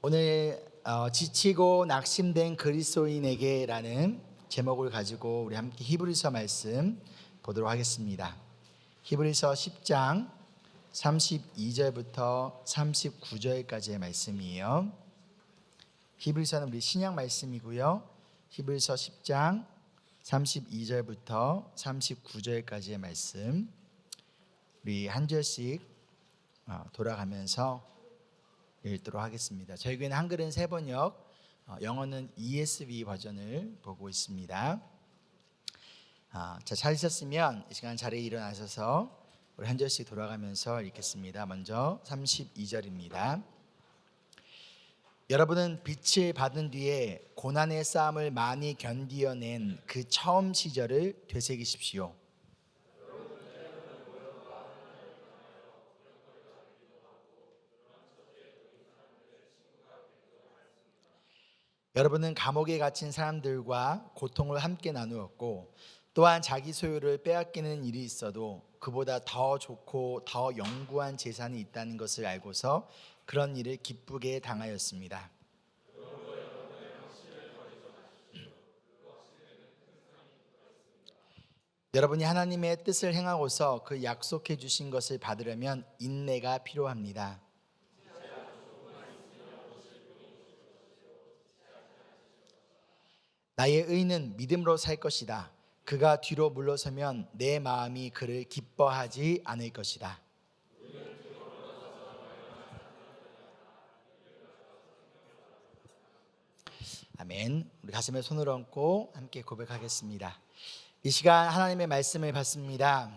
오늘 지치고 낙심된 그리스도인에게라는 제목을 가지고 우리 함께 히브리서 말씀 보도록 하겠습니다. 히브리서 10장 32절부터 39절까지의 말씀이에요. 히브리서는 우리 신약 말씀이고요. 히브리서 10장 32절부터 39절까지의 말씀 우리 한 절씩 돌아가면서 읽도록 하겠습니다. 저희 교회는 한글은 세번역, 영어는 ESV 버전을 보고 있습니다. 찾으셨으면 이 시간 자리에 일어나셔서 우리 한 절씩 돌아가면서 읽겠습니다. 먼저 32절입니다. 여러분은 빛을 받은 뒤에 고난의 싸움을 많이 견디어낸 그 처음 시절을 되새기십시오. 여러분은 감옥에 갇힌 사람들과 고통을 함께 나누었고, 또한 자기 소유를 빼앗기는 일이 있어도 그보다 더 좋고 더 영구한 재산이 있다는 것을 알고서 그런 일을 기쁘게 당하였습니다. 여러분이 하나님의 뜻을 행하고서 그 약속해 주신 것을 받으려면 인내가 필요합니다. 나의 의는 믿음으로 살 것이다. 그가 뒤로 물러서면 내 마음이 그를 기뻐하지 않을 것이다. 아멘. 우리 가슴에 손을 얹고 함께 고백하겠습니다. 이 시간 하나님의 말씀을 받습니다.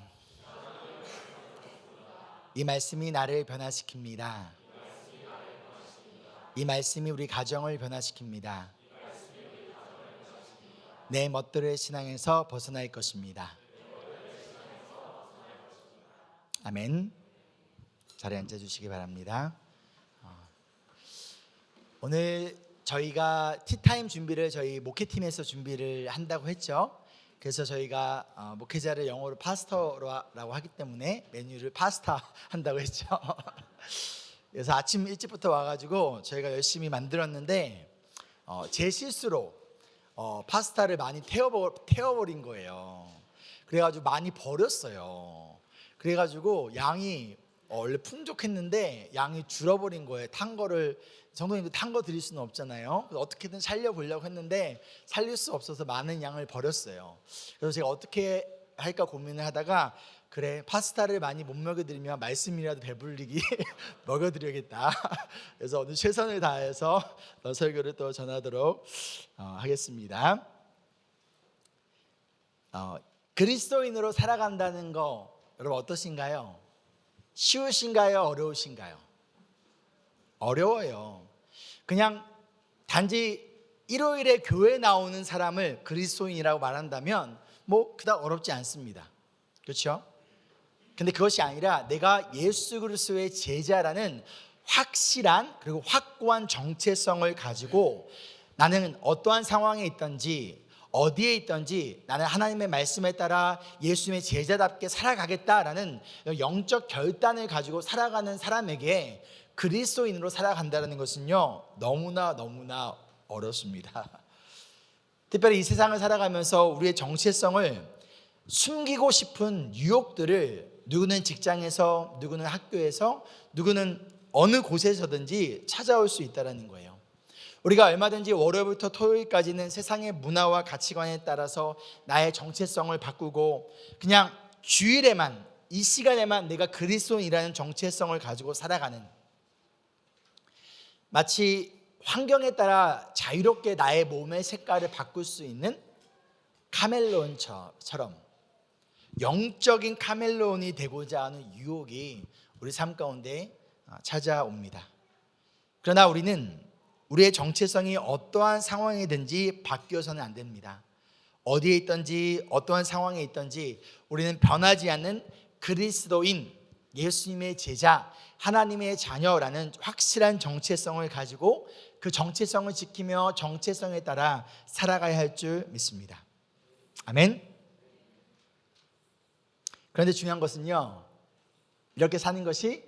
이 말씀이 나를 변화시킵니다. 이 말씀이 우리 가정을 변화시킵니다. 내 멋들의 신앙에서 벗어날 것입니다. 아멘. 자리에 앉아주시기 바랍니다. 오늘 저희가 티타임 준비를 저희 목회팀에서 준비를 한다고 했죠. 그래서 저희가 목회자를 영어로 파스터라고 하기 때문에 메뉴를 파스타 한다고 했죠. 그래서 아침 일찍부터 와가지고 저희가 열심히 만들었는데 제 실수로 파스타를 많이 태워버린 거예요. 그래가지고 많이 버렸어요. 그래가지고 양이 원래 풍족했는데 양이 줄어버린 거예요. 탄 거를 성도님들 탄 거 드릴 수는 없잖아요. 그래서 어떻게든 살려보려고 했는데 살릴 수 없어서 많은 양을 버렸어요. 그래서 제가 어떻게 할까 고민을 하다가 그래, 파스타를 많이 못 먹여드리면 말씀이라도 배불리기 먹여드려야겠다. 그래서 오늘 최선을 다해서 설교를 또 전하도록 하겠습니다. 그리스도인으로 살아간다는 거 여러분 어떠신가요? 쉬우신가요? 어려우신가요? 어려워요. 그냥 단지 일요일에 교회 나오는 사람을 그리스도인이라고 말한다면 뭐 그닥 어렵지 않습니다. 그렇죠? 근데 그것이 아니라 내가 예수 그리스도의 제자라는 확실한 그리고 확고한 정체성을 가지고 나는 어떠한 상황에 있든지 어디에 있든지 나는 하나님의 말씀에 따라 예수님의 제자답게 살아가겠다라는 영적 결단을 가지고 살아가는 사람에게 그리스도인으로 살아간다는 것은요 너무나 어렵습니다. 특별히 이 세상을 살아가면서 우리의 정체성을 숨기고 싶은 유혹들을 누구는 직장에서, 누구는 학교에서, 누구는 어느 곳에서든지 찾아올 수 있다는 거예요. 우리가 얼마든지 월요일부터 토요일까지는 세상의 문화와 가치관에 따라서 나의 정체성을 바꾸고 그냥 주일에만, 이 시간에만 내가 그리스도인이라는 정체성을 가지고 살아가는, 마치 환경에 따라 자유롭게 나의 몸의 색깔을 바꿀 수 있는 카멜레온처럼 영적인 카멜레온이 되고자 하는 유혹이 우리 삶 가운데 찾아옵니다. 그러나 우리는 우리의 정체성이 어떠한 상황이든지 바뀌어서는 안 됩니다. 어디에 있든지 어떠한 상황에 있든지 우리는 변하지 않는 그리스도인, 예수님의 제자, 하나님의 자녀라는 확실한 정체성을 가지고 그 정체성을 지키며 정체성에 따라 살아가야 할 줄 믿습니다. 아멘. 그런데 중요한 것은요, 이렇게 사는 것이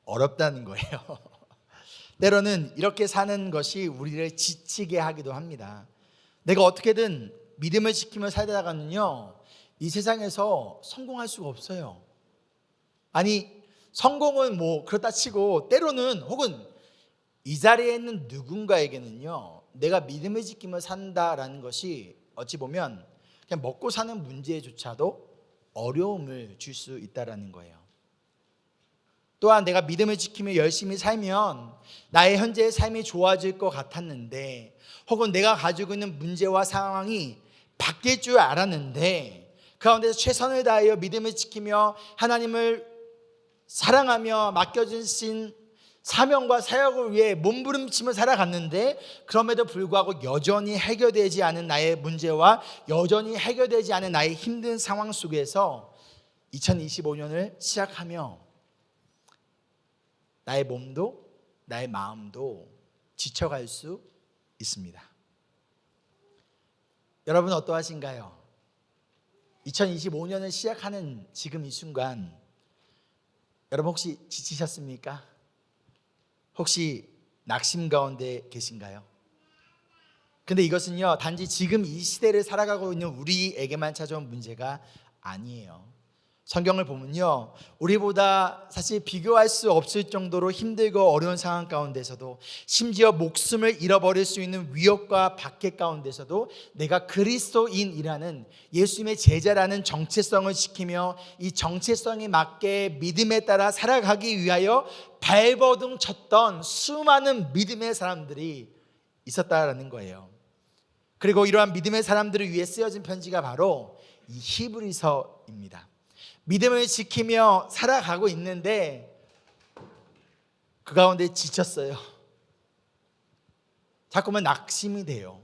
어렵다는 거예요. 때로는 이렇게 사는 것이 우리를 지치게 하기도 합니다. 내가 어떻게든 믿음을 지키며 살다가는요, 이 세상에서 성공할 수가 없어요. 아니, 성공은 뭐 그렇다 치고 때로는 혹은 이 자리에 있는 누군가에게는요, 내가 믿음을 지키며 산다라는 것이 어찌 보면 그냥 먹고 사는 문제조차도 어려움을 줄 수 있다라는 거예요. 또한 내가 믿음을 지키며 열심히 살면 나의 현재의 삶이 좋아질 것 같았는데, 혹은 내가 가지고 있는 문제와 상황이 바뀔 줄 알았는데, 그 가운데서 최선을 다하여 믿음을 지키며 하나님을 사랑하며 맡겨주신 사명과 사역을 위해 몸부림치며 살아갔는데, 그럼에도 불구하고 여전히 해결되지 않은 나의 문제와 여전히 해결되지 않은 나의 힘든 상황 속에서 2025년을 시작하며 나의 몸도 나의 마음도 지쳐갈 수 있습니다. 여러분 어떠하신가요? 2025년을 시작하는 지금 이 순간, 여러분 혹시 지치셨습니까? 혹시 낙심 가운데 계신가요? 근데 이것은요, 단지 지금 이 시대를 살아가고 있는 우리에게만 찾아온 문제가 아니에요. 성경을 보면요, 우리보다 사실 비교할 수 없을 정도로 힘들고 어려운 상황 가운데서도, 심지어 목숨을 잃어버릴 수 있는 위협과 박해 가운데서도 내가 그리스도인이라는 예수님의 제자라는 정체성을 지키며 이 정체성에 맞게 믿음에 따라 살아가기 위하여 발버둥 쳤던 수많은 믿음의 사람들이 있었다라는 거예요. 그리고 이러한 믿음의 사람들을 위해 쓰여진 편지가 바로 이 히브리서입니다. 믿음을 지키며 살아가고 있는데 그 가운데 지쳤어요. 자꾸만 낙심이 돼요.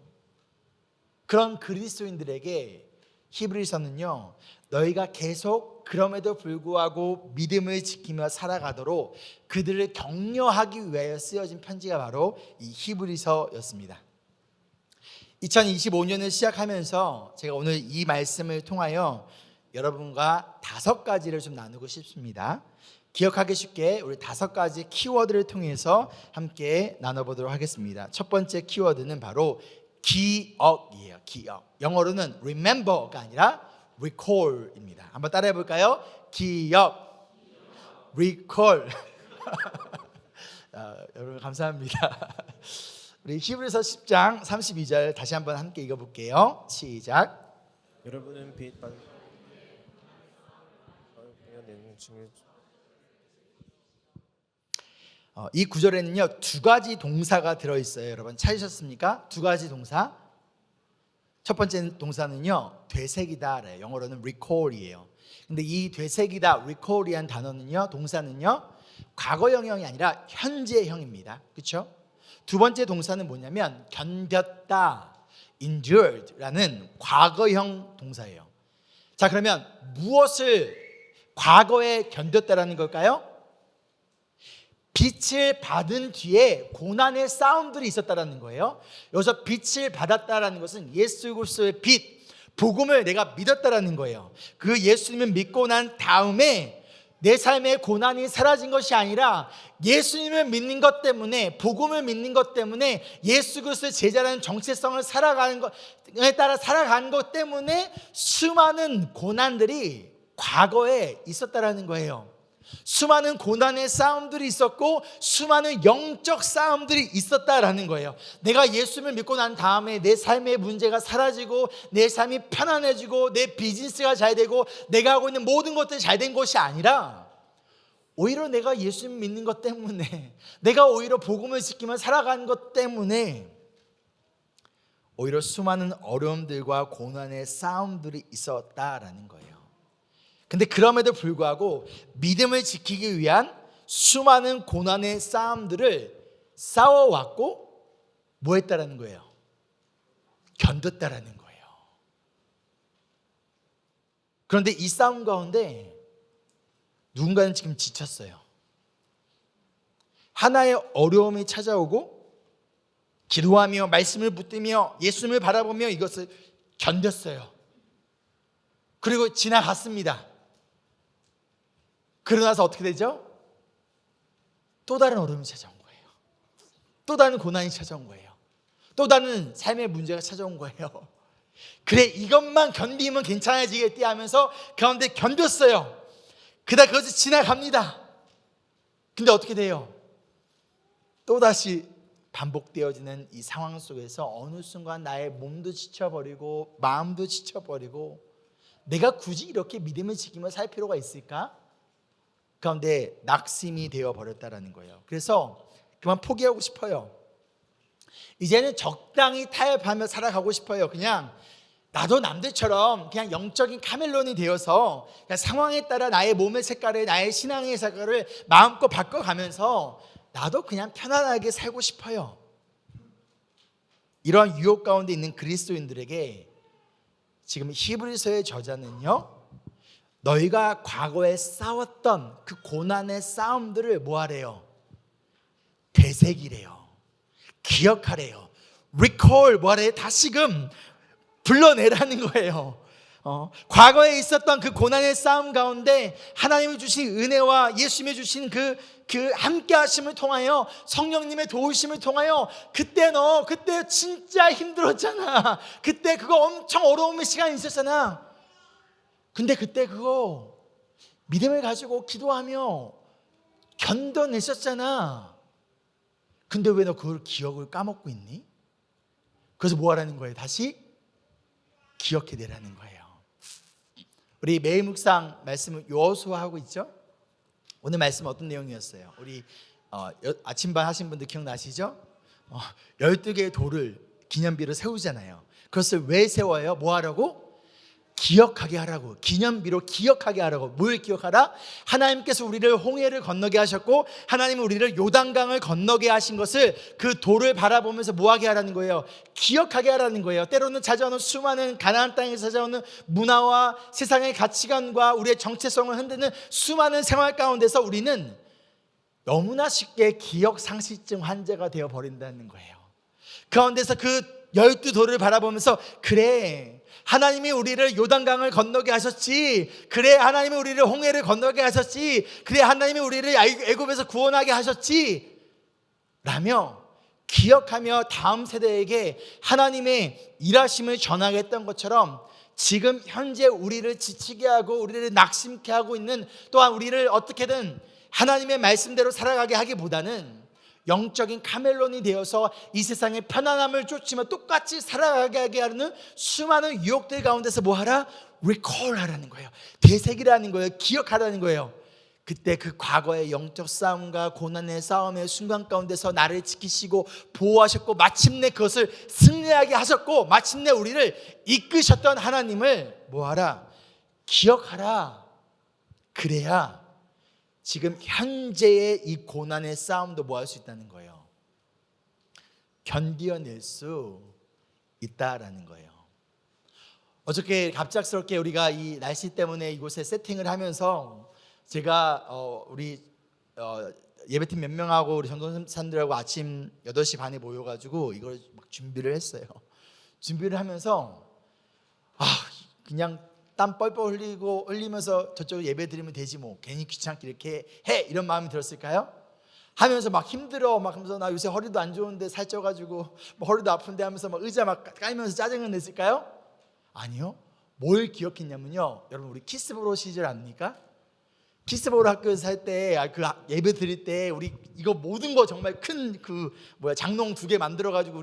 그런 그리스도인들에게 히브리서는요, 너희가 계속 그럼에도 불구하고 믿음을 지키며 살아가도록 그들을 격려하기 위하여 쓰여진 편지가 바로 이 히브리서였습니다. 2025년을 시작하면서 제가 오늘 이 말씀을 통하여 여러분과 5가지를 좀 나누고 싶습니다. 기억하기 쉽게 우리 5가지 키워드를 통해서 함께 나눠보도록 하겠습니다. 첫 번째 키워드는 바로 기억이에요. 기억. 영어로는 remember가 아니라 recall입니다. 한번 따라해 볼까요? 기억, recall. 여러분 감사합니다. 우리 히브리서 10장 32절 다시 한번 함께 읽어볼게요. 시작. 여러분은 빛 받은 내는 중에 이 구절에는요 2가지 동사가 들어있어요. 여러분 찾으셨습니까? 2가지 동사. 첫 번째 동사는요 되새기다, 영어로는 recall이에요. 근데 이 되새기다, recall이란 단어는요, 동사는요 과거형이 아니라 현재형입니다. 그렇죠? 두 번째 동사는 뭐냐면 견뎠다, endured라는 과거형 동사예요. 자, 그러면 무엇을 과거에 견뎠다라는 걸까요? 빛을 받은 뒤에 고난의 싸움들이 있었다라는 거예요. 여기서 빛을 받았다라는 것은 예수 그리스도의 빛, 복음을 내가 믿었다라는 거예요. 그 예수님을 믿고 난 다음에 내 삶의 고난이 사라진 것이 아니라 예수님을 믿는 것 때문에, 복음을 믿는 것 때문에, 예수 그리스도의 제자라는 정체성을 살아가는 것에 따라 살아가는 것 때문에 수많은 고난들이 과거에 있었다라는 거예요. 수많은 고난의 싸움들이 있었고 수많은 영적 싸움들이 있었다라는 거예요. 내가 예수님을 믿고 난 다음에 내 삶의 문제가 사라지고 내 삶이 편안해지고 내 비즈니스가 잘 되고 내가 하고 있는 모든 것들이 잘 된 것이 아니라, 오히려 내가 예수님 믿는 것 때문에, 내가 오히려 복음을 지키며 살아가는 것 때문에 오히려 수많은 어려움들과 고난의 싸움들이 있었다라는 거예요. 근데 그럼에도 불구하고 믿음을 지키기 위한 수많은 고난의 싸움들을 싸워왔고 뭐 했다라는 거예요? 견뎠다라는 거예요. 그런데 이 싸움 가운데 누군가는 지금 지쳤어요. 하나의 어려움이 찾아오고 기도하며 말씀을 붙들며 예수님을 바라보며 이것을 견뎠어요. 그리고 지나갔습니다. 그러고 나서 어떻게 되죠? 또 다른 어려움이 찾아온 거예요. 또 다른 고난이 찾아온 거예요. 또 다른 삶의 문제가 찾아온 거예요. 그래, 이것만 견디면 괜찮아지겠지 하면서 가운데 견뎠어요. 그러다 그것이 지나갑니다. 근데 어떻게 돼요? 또다시 반복되어지는 이 상황 속에서 어느 순간 나의 몸도 지쳐버리고 마음도 지쳐버리고 내가 굳이 이렇게 믿음을 지키며 살 필요가 있을까? 그런데 낙심이 되어버렸다는 거예요. 그래서 그만 포기하고 싶어요. 이제는 적당히 타협하며 살아가고 싶어요. 그냥 나도 남들처럼 그냥 영적인 카멜론이 되어서 그냥 상황에 따라 나의 몸의 색깔을, 나의 신앙의 색깔을 마음껏 바꿔가면서 나도 그냥 편안하게 살고 싶어요. 이러한 유혹 가운데 있는 그리스도인들에게 지금 히브리서의 저자는요, 너희가 과거에 싸웠던 그 고난의 싸움들을 뭐하래요? 되새기래요. 기억하래요. recall 뭐하래요? 다시금 불러내라는 거예요. 과거에 있었던 그 고난의 싸움 가운데 하나님이 주신 은혜와 예수님이 주신 그 함께 하심을 통하여 성령님의 도우심을 통하여 그때 너 그때 진짜 힘들었잖아. 그때 그거 엄청 어려움의 시간이 있었잖아. 근데 그때 그거 믿음을 가지고 기도하며 견뎌냈었잖아. 근데 왜 너 그걸 기억을 까먹고 있니? 그래서 뭐 하라는 거예요? 다시 기억해내라는 거예요. 우리 매일 묵상 말씀을 여호수아 하고 있죠? 오늘 말씀 어떤 내용이었어요? 우리 아침반 하신 분들 기억나시죠? 12개의 돌을 기념비로 세우잖아요. 그것을 왜 세워요? 뭐 하라고? 기억하게 하라고. 기념비로 기억하게 하라고. 뭘 기억하라? 하나님께서 우리를 홍해를 건너게 하셨고 하나님은 우리를 요단강을 건너게 하신 것을 그 돌을 바라보면서 뭐하게 하라는 거예요? 기억하게 하라는 거예요. 때로는 찾아오는 수많은 가나안 땅에서 찾아오는 문화와 세상의 가치관과 우리의 정체성을 흔드는 수많은 생활 가운데서 우리는 너무나 쉽게 기억 상실증 환자가 되어버린다는 거예요. 가운데서 그 12돌을 바라보면서 그래, 하나님이 우리를 요단강을 건너게 하셨지. 그래, 하나님이 우리를 홍해를 건너게 하셨지. 그래, 하나님이 우리를 애굽에서 구원하게 하셨지 라며 기억하며 다음 세대에게 하나님의 일하심을 전하게 했던 것처럼 지금 현재 우리를 지치게 하고 우리를 낙심케 하고 있는, 또한 우리를 어떻게든 하나님의 말씀대로 살아가게 하기보다는 영적인 카멜론이 되어서 이 세상의 편안함을 쫓으며 똑같이 살아가게 하는 수많은 유혹들 가운데서 뭐하라? recall 하라는 거예요. 되새기라는 거예요. 기억하라는 거예요. 그때 그 과거의 영적 싸움과 고난의 싸움의 순간 가운데서 나를 지키시고 보호하셨고 마침내 그것을 승리하게 하셨고 마침내 우리를 이끄셨던 하나님을 뭐하라? 기억하라. 그래야 지금 현재의 이 고난의 싸움도 뭐 할 수 있다는 거예요? 견디어낼 수 있다라는 거예요. 어저께 갑작스럽게 우리가 이 날씨 때문에 이곳에 세팅을 하면서 제가 우리 예배팀 몇 명하고 우리 전도사님들하고 아침 8시 반에 모여가지고 이걸 막 준비를 했어요. 준비를 하면서 그냥 땀 뻘뻘 흘리면서 저쪽 예배 드리면 되지 뭐 괜히 귀찮게 이렇게 해 이런 마음이 들었을까요? 하면서 막 힘들어 막 하면서 나 요새 허리도 안 좋은데 살쪄가지고 뭐 허리도 아픈데 하면서 막 의자 막 깔면서 짜증을 냈을까요? 아니요. 뭘 기억했냐면요, 여러분 우리 키스브로 시절 아닙니까? 키스브로 학교에서 살 때 그 예배 드릴 때 우리 이거 모든 거 정말 큰 장롱 2개 만들어가지고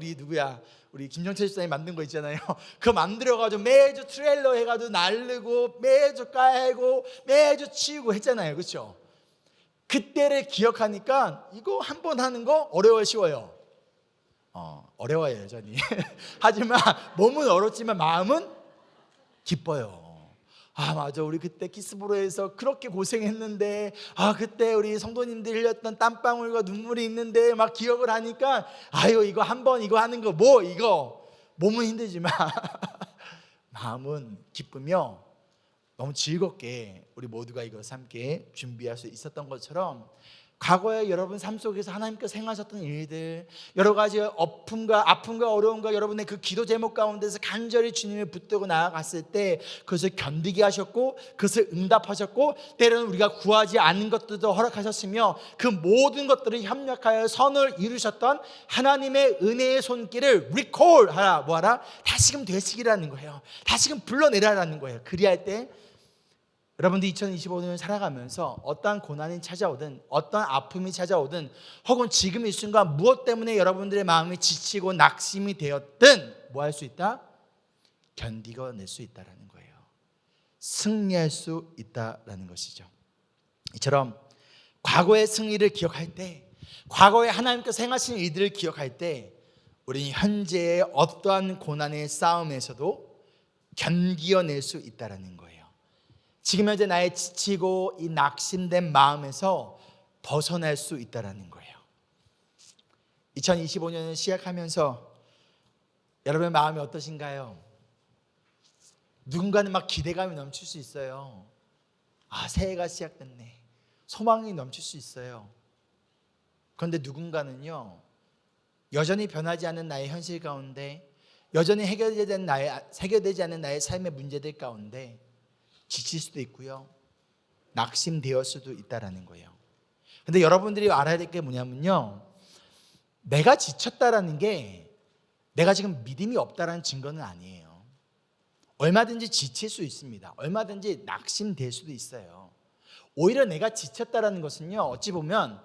우리 김정철 집사님 만든 거 있잖아요. 그거 만들어가지고 매주 트레일러 해가지고 날르고 매주 깔고 매주 치우고 했잖아요. 그렇죠? 그때를 기억하니까 이거 한 번 하는 거 어려워요, 쉬워요? 어려워요 여전히. 하지만 몸은 어렵지만 마음은 기뻐요. 맞아, 우리 그때 키스브로에서 그렇게 고생했는데 그때 우리 성도님들 흘렸던 땀방울과 눈물이 있는데 막 기억을 하니까 이거 한 번 이거 하는 거 이거 몸은 힘들지만 마음은 기쁘며 너무 즐겁게 우리 모두가 이것을 함께 준비할 수 있었던 것처럼 과거에 여러분 삶 속에서 하나님께서 행하셨던 일들, 여러 가지 아픔과 어려움과 여러분의 그 기도 제목 가운데서 간절히 주님을 붙들고 나아갔을 때 그것을 견디게 하셨고 그것을 응답하셨고 때로는 우리가 구하지 않는 것들도 허락하셨으며 그 모든 것들을 협력하여 선을 이루셨던 하나님의 은혜의 손길을 리콜하라, 뭐하라? 다시금 되시기라는 거예요. 다시금 불러내라라는 거예요. 그리할 때 여러분들 2025년을 살아가면서 어떠한 고난이 찾아오든 어떠한 아픔이 찾아오든 혹은 지금 이 순간 무엇 때문에 여러분들의 마음이 지치고 낙심이 되었든 뭐 할 수 있다? 견디고낼 수 있다라는 거예요. 승리할 수 있다라는 것이죠. 이처럼 과거의 승리를 기억할 때, 과거에 하나님께서 행하신 일들을 기억할 때 우리는 현재의 어떠한 고난의 싸움에서도 견디어낼 수 있다라는 거예요. 지금 현재 나의 지치고 이 낙심된 마음에서 벗어날 수 있다라는 거예요. 2025년을 시작하면서 여러분의 마음이 어떠신가요? 누군가는 막 기대감이 넘칠 수 있어요. 새해가 시작됐네. 소망이 넘칠 수 있어요. 그런데 누군가는요, 여전히 변하지 않는 나의 현실 가운데, 여전히 해결되지 않는 나의 삶의 문제들 가운데 지칠 수도 있고요, 낙심되었을 수도 있다라는 거예요. 근데 여러분들이 알아야 될 게 뭐냐면요, 내가 지쳤다라는 게 내가 지금 믿음이 없다라는 증거는 아니에요. 얼마든지 지칠 수 있습니다. 얼마든지 낙심될 수도 있어요. 오히려 내가 지쳤다라는 것은요, 어찌 보면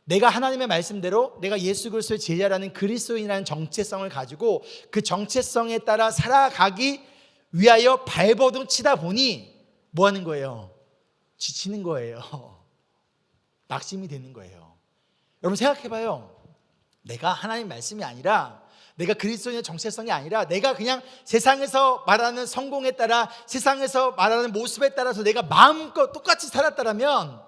내가 하나님의 말씀대로 내가 예수 그리스도의 제자라는 그리스도인이라는 정체성을 가지고 그 정체성에 따라 살아가기 위하여 발버둥 치다 보니 뭐 하는 거예요? 지치는 거예요. 낙심이 되는 거예요. 여러분 생각해봐요. 내가 하나님 말씀이 아니라, 내가 그리스도인의 정체성이 아니라 내가 그냥 세상에서 말하는 성공에 따라, 세상에서 말하는 모습에 따라서 내가 마음껏 똑같이 살았다면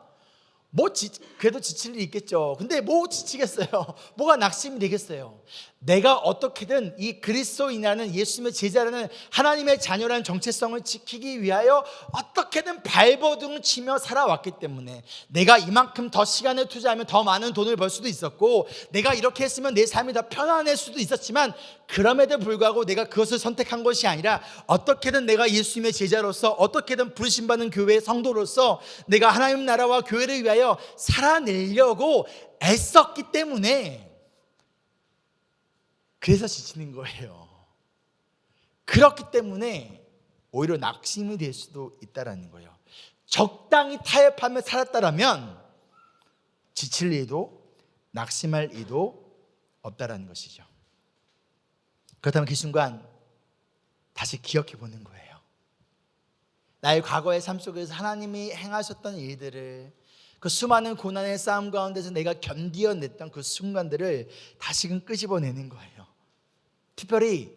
그래도 지칠 일이 있겠죠. 근데 뭐 지치겠어요? 뭐가 낙심이 되겠어요? 내가 어떻게든 이 그리스도인이라는 예수님의 제자라는 하나님의 자녀라는 정체성을 지키기 위하여 어떻게든 발버둥을 치며 살아왔기 때문에 내가 이만큼 더 시간을 투자하면 더 많은 돈을 벌 수도 있었고, 내가 이렇게 했으면 내 삶이 더 편안할 수도 있었지만, 그럼에도 불구하고 내가 그것을 선택한 것이 아니라 어떻게든 내가 예수님의 제자로서, 어떻게든 부르심받은 교회의 성도로서 내가 하나님 나라와 교회를 위하여 살아내려고 애썼기 때문에, 그래서 지치는 거예요. 그렇기 때문에 오히려 낙심이 될 수도 있다는 거예요. 적당히 타협하며 살았다면 지칠 일도 낙심할 일도 없다라는 것이죠. 그렇다면 그 순간 다시 기억해 보는 거예요. 나의 과거의 삶 속에서 하나님이 행하셨던 일들을, 그 수많은 고난의 싸움 가운데서 내가 견디어냈던 그 순간들을 다시금 끄집어내는 거예요. 특별히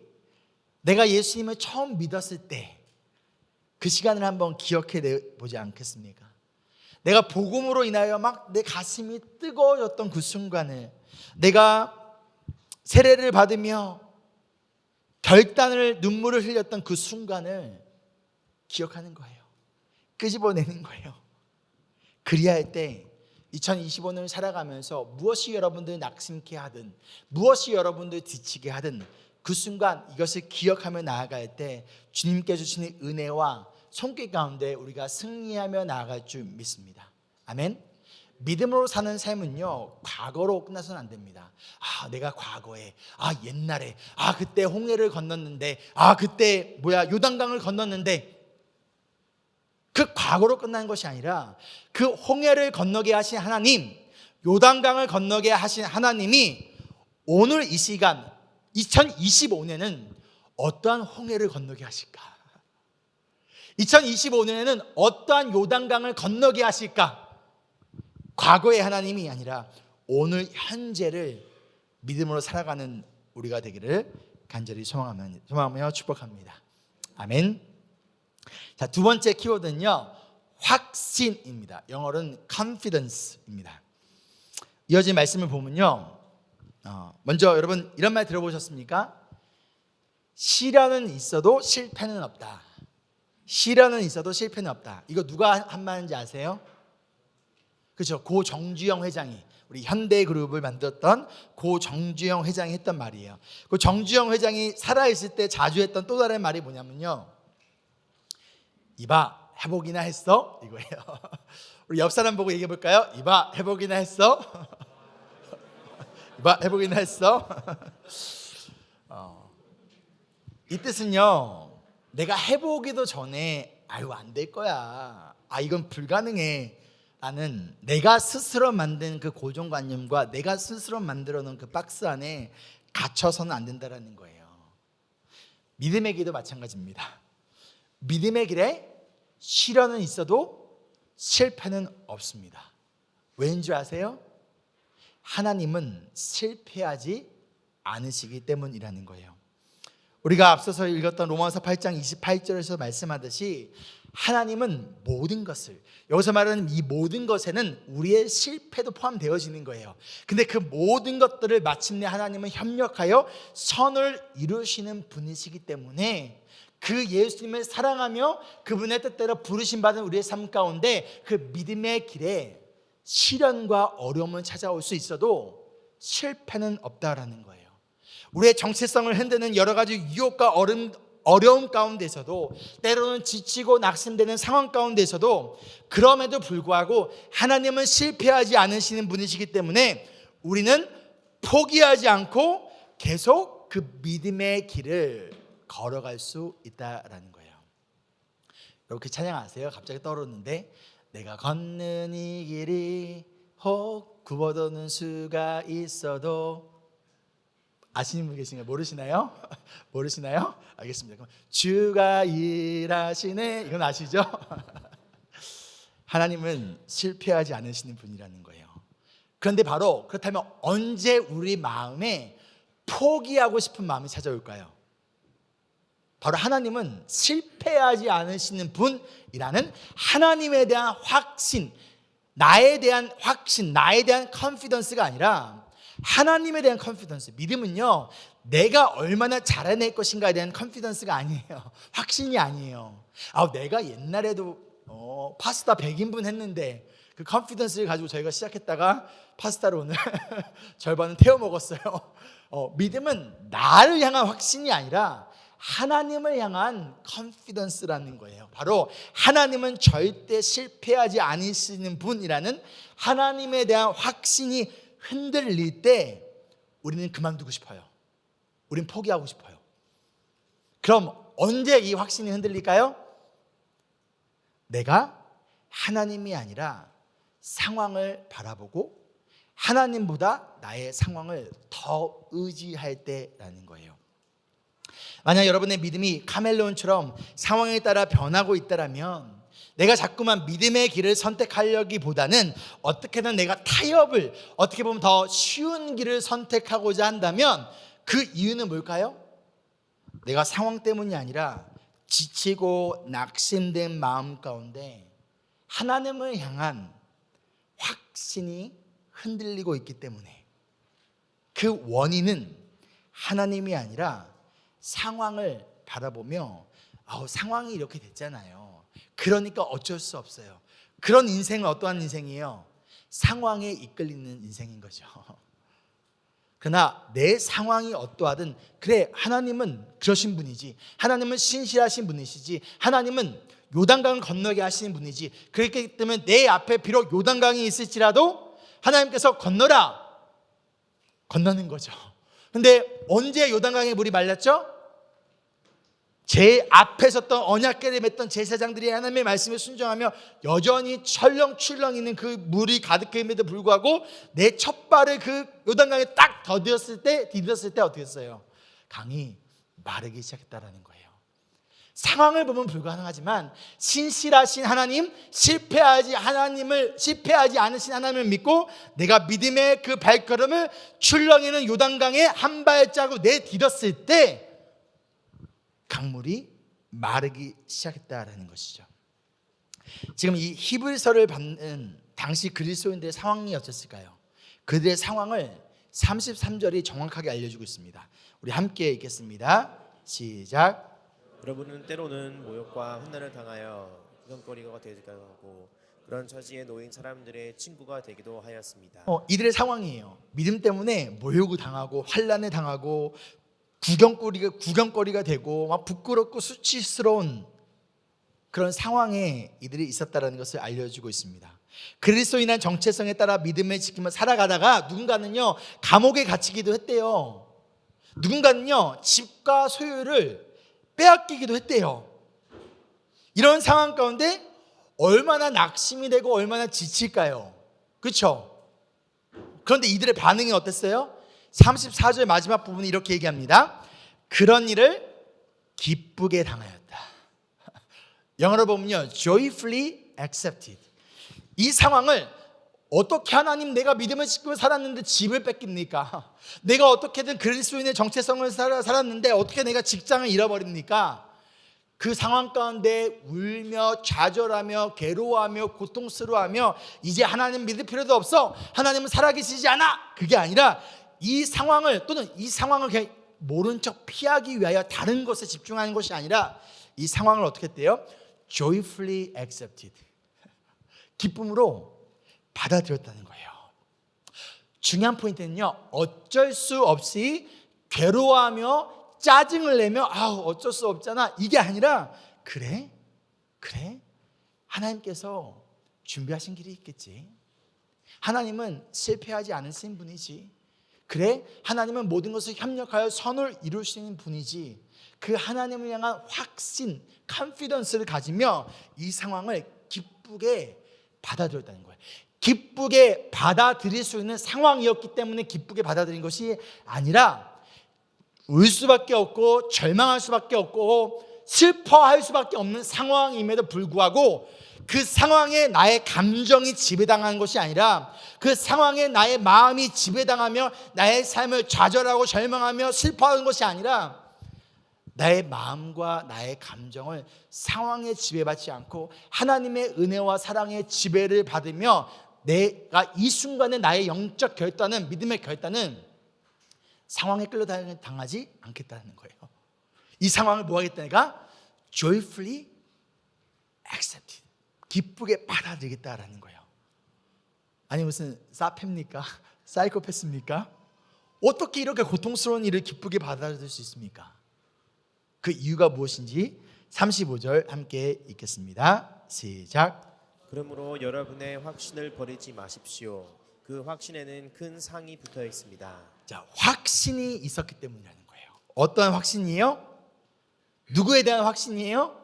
내가 예수님을 처음 믿었을 때 그 시간을 한번 기억해 보지 않겠습니까? 내가 복음으로 인하여 막 내 가슴이 뜨거워졌던 그 순간을, 내가 세례를 받으며 눈물을 흘렸던 그 순간을 기억하는 거예요. 끄집어내는 거예요. 그리할 때 2025년을 살아가면서 무엇이 여러분들 낙심케 하든, 무엇이 여러분들 지치게 하든 그 순간 이것을 기억하며 나아갈 때 주님께 주시는 은혜와 손길 가운데 우리가 승리하며 나아갈 줄 믿습니다. 아멘. 믿음으로 사는 삶은요, 과거로 끝나서는 안 됩니다. 내가 과거에, 옛날에, 그때 홍해를 건넜는데, 그때 요단강을 건넜는데, 그 과거로 끝나는 것이 아니라 그 홍해를 건너게 하신 하나님, 요단강을 건너게 하신 하나님이 오늘 이 시간 2025년에는 어떠한 홍해를 건너게 하실까? 2025년에는 어떠한 요단강을 건너게 하실까? 과거의 하나님이 아니라 오늘 현재를 믿음으로 살아가는 우리가 되기를 간절히 소망하며 축복합니다. 아멘. 자, 두 번째 키워드는요, 확신입니다. 영어로는 confidence입니다. 이어진 말씀을 보면요, 먼저 여러분 이런 말 들어보셨습니까? 시련은 있어도 실패는 없다. 시련은 있어도 실패는 없다. 이거 누가 한 말인지 아세요? 그렇죠. 고 정주영 회장이 우리 현대그룹을 만들었던 고 정주영 회장이 했던 말이에요. 그 정주영 회장이 살아있을 때 자주 했던 또 다른 말이 뭐냐면요. 이봐 해보기나 했어? 이거예요. 우리 옆 사람 보고 얘기해 볼까요? 이봐 해보기나 했어? 이봐 해보기나 했어? 이 뜻은요. 내가 해보기도 전에 아유 안 될 거야. 아 이건 불가능해. 라는 내가 스스로 만든 그 고정관념과 내가 스스로 만들어 놓은 그 박스 안에 갇혀서는 안 된다라는 거예요. 믿음의 길도 마찬가지입니다. 믿음의 길에 시련은 있어도 실패는 없습니다. 왠지 아세요? 하나님은 실패하지 않으시기 때문이라는 거예요. 우리가 앞서서 읽었던 로마서 8장 28절에서 말씀하듯이 하나님은 모든 것을, 여기서 말하는 이 모든 것에는 우리의 실패도 포함되어지는 거예요. 근데 그 모든 것들을 마침내 하나님은 협력하여 선을 이루시는 분이시기 때문에 그 예수님을 사랑하며 그분의 뜻대로 부르심 받은 우리의 삶 가운데 그 믿음의 길에 시련과 어려움은 찾아올 수 있어도 실패는 없다라는 거예요. 우리의 정체성을 흔드는 여러 가지 유혹과 어려움 가운데서도 때로는 지치고 낙심되는 상황 가운데서도 그럼에도 불구하고 하나님은 실패하지 않으시는 분이시기 때문에 우리는 포기하지 않고 계속 그 믿음의 길을 걸어갈 수 있다라는 거예요. 이렇게 찬양하세요. 갑자기 떠오르는데 내가 걷는 이 길이 혹 굽어도는 수가 있어도 아시는 분 계신가요? 모르시나요? 모르시나요? 알겠습니다. 그럼 주가 일하시네 이건 아시죠? 하나님은 실패하지 않으시는 분이라는 거예요. 그런데 바로 그렇다면 언제 우리 마음에 포기하고 싶은 마음이 찾아올까요? 바로 하나님은 실패하지 않으시는 분이라는 하나님에 대한 확신, 나에 대한 확신, 나에 대한 컨피던스가 아니라 하나님에 대한 컨피던스. 믿음은요 내가 얼마나 잘해낼 것인가에 대한 컨피던스가 아니에요. 확신이 아니에요. 내가 옛날에도 파스타 100인분 했는데 그 컨피던스를 가지고 저희가 시작했다가 파스타를 오늘 절반은 태워 먹었어요. 믿음은 나를 향한 확신이 아니라 하나님을 향한 컨피던스라는 거예요. 바로 하나님은 절대 실패하지 않으시는 분이라는 하나님에 대한 확신이 흔들릴 때 우리는 그만두고 싶어요. 우리는 포기하고 싶어요. 그럼 언제 이 확신이 흔들릴까요? 내가 하나님이 아니라 상황을 바라보고 하나님보다 나의 상황을 더 의지할 때라는 거예요. 만약 여러분의 믿음이 카멜레온처럼 상황에 따라 변하고 있다면 내가 자꾸만 믿음의 길을 선택하려기보다는 어떻게든 내가 타협을 어떻게 보면 더 쉬운 길을 선택하고자 한다면 그 이유는 뭘까요? 내가 상황 때문이 아니라 지치고 낙심된 마음 가운데 하나님을 향한 확신이 흔들리고 있기 때문에 그 원인은 하나님이 아니라 상황을 바라보며 상황이 이렇게 됐잖아요. 그러니까 어쩔 수 없어요. 그런 인생은 어떠한 인생이에요? 상황에 이끌리는 인생인 거죠. 그러나 내 상황이 어떠하든 그래 하나님은 그러신 분이지, 하나님은 신실하신 분이시지, 하나님은 요단강을 건너게 하시는 분이지, 그렇기 때문에 내 앞에 비록 요단강이 있을지라도 하나님께서 건너라, 건너는 거죠. 근데 언제 요단강의 물이 말랐죠? 제 앞에 섰던 언약궤를 맺던 제사장들이 하나님의 말씀에 순종하며 여전히 철렁출렁 있는 그 물이 가득함에도 불구하고 내 첫 발을 그 요단강에 딱 디뎠을 때 어떻게 했어요? 강이 마르기 시작했다라는 거예요. 상황을 보면 불가능하지만 신실하신 하나님, 실패하지 않으신 하나님을 믿고 내가 믿음의 그 발걸음을 출렁이는 요단강에 한 발자국 내디뎠을 때 강물이 마르기 시작했다라는 것이죠. 지금 이 히브리서를 받는 당시 그리스도인들의 상황이 어땠을까요? 그들의 상황을 33절이 정확하게 알려주고 있습니다. 우리 함께 읽겠습니다. 시작. 여러분은 때로는 모욕과 훈난을 당하여 구경거리가 되기도 하고 그런 처지에 놓인 사람들의 친구가 되기도 하였습니다. 이들의 상황이에요. 믿음 때문에 모욕을 당하고 환난을 당하고 구경거리가 되고 막 부끄럽고 수치스러운 그런 상황에 이들이 있었다는 것을 알려주고 있습니다. 그리스도인한 정체성에 따라 믿음을 지키며 살아가다가 누군가는요 감옥에 갇히기도 했대요. 누군가는요 집과 소유를 빼앗기기도 했대요. 이런 상황 가운데 얼마나 낙심이 되고 얼마나 지칠까요? 그렇죠? 그런데 이들의 반응이 어땠어요? 34절 마지막 부분이 이렇게 얘기합니다. 그런 일을 기쁘게 당하였다. 영어로 보면요 joyfully accepted. 이 상황을 어떻게 하나님 내가 믿음을 지키고 살았는데 집을 뺏깁니까? 내가 어떻게든 그리스도인의 정체성을 살았는데 어떻게 내가 직장을 잃어버립니까? 그 상황 가운데 울며 좌절하며 괴로워하며 고통스러워하며 이제 하나님 믿을 필요도 없어, 하나님은 살아계시지 않아, 그게 아니라 이 상황을 또는 이 상황을 그냥 모른 척 피하기 위하여 다른 것에 집중하는 것이 아니라 이 상황을 어떻게 했대요? joyfully accepted. 기쁨으로 받아들였다는 거예요. 중요한 포인트는요 어쩔 수 없이 괴로워하며 짜증을 내며 어쩔 수 없잖아 이게 아니라 그래 하나님께서 준비하신 길이 있겠지. 하나님은 실패하지 않으신 분이지. 그래 하나님은 모든 것을 협력하여 선을 이루시는 분이지. 그 하나님을 향한 확신, 컨피던스를 가지며 이 상황을 기쁘게 받아들였다는 거예요. 기쁘게 받아들일 수 있는 상황이었기 때문에 기쁘게 받아들인 것이 아니라 울 수밖에 없고 절망할 수밖에 없고 슬퍼할 수밖에 없는 상황임에도 불구하고 그 상황에 나의 감정이 지배당하는 것이 아니라 그 상황에 나의 마음이 지배당하며 나의 삶을 좌절하고 절망하며 슬퍼하는 것이 아니라 나의 마음과 나의 감정을 상황에 지배받지 않고 하나님의 은혜와 사랑의 지배를 받으며 내가 이 순간에 나의 영적 결단은, 믿음의 결단은 상황에 끌려당하지 않겠다는 거예요. 이 상황을 뭐 하겠다? 내가 joyfully accepted. 기쁘게 받아들이겠다라는 거예요. 아니 무슨 사페입니까? 사이코패스입니까? 어떻게 이렇게 고통스러운 일을 기쁘게 받아들일 수 있습니까? 그 이유가 무엇인지 35절 함께 읽겠습니다. 시작. 그러므로 여러분의 확신을 버리지 마십시오. 그 확신에는 큰 상이 붙어 있습니다. 자, 확신이 있었기 때문이라는 거예요. 어떠한 확신이에요? 누구에 대한 확신이에요?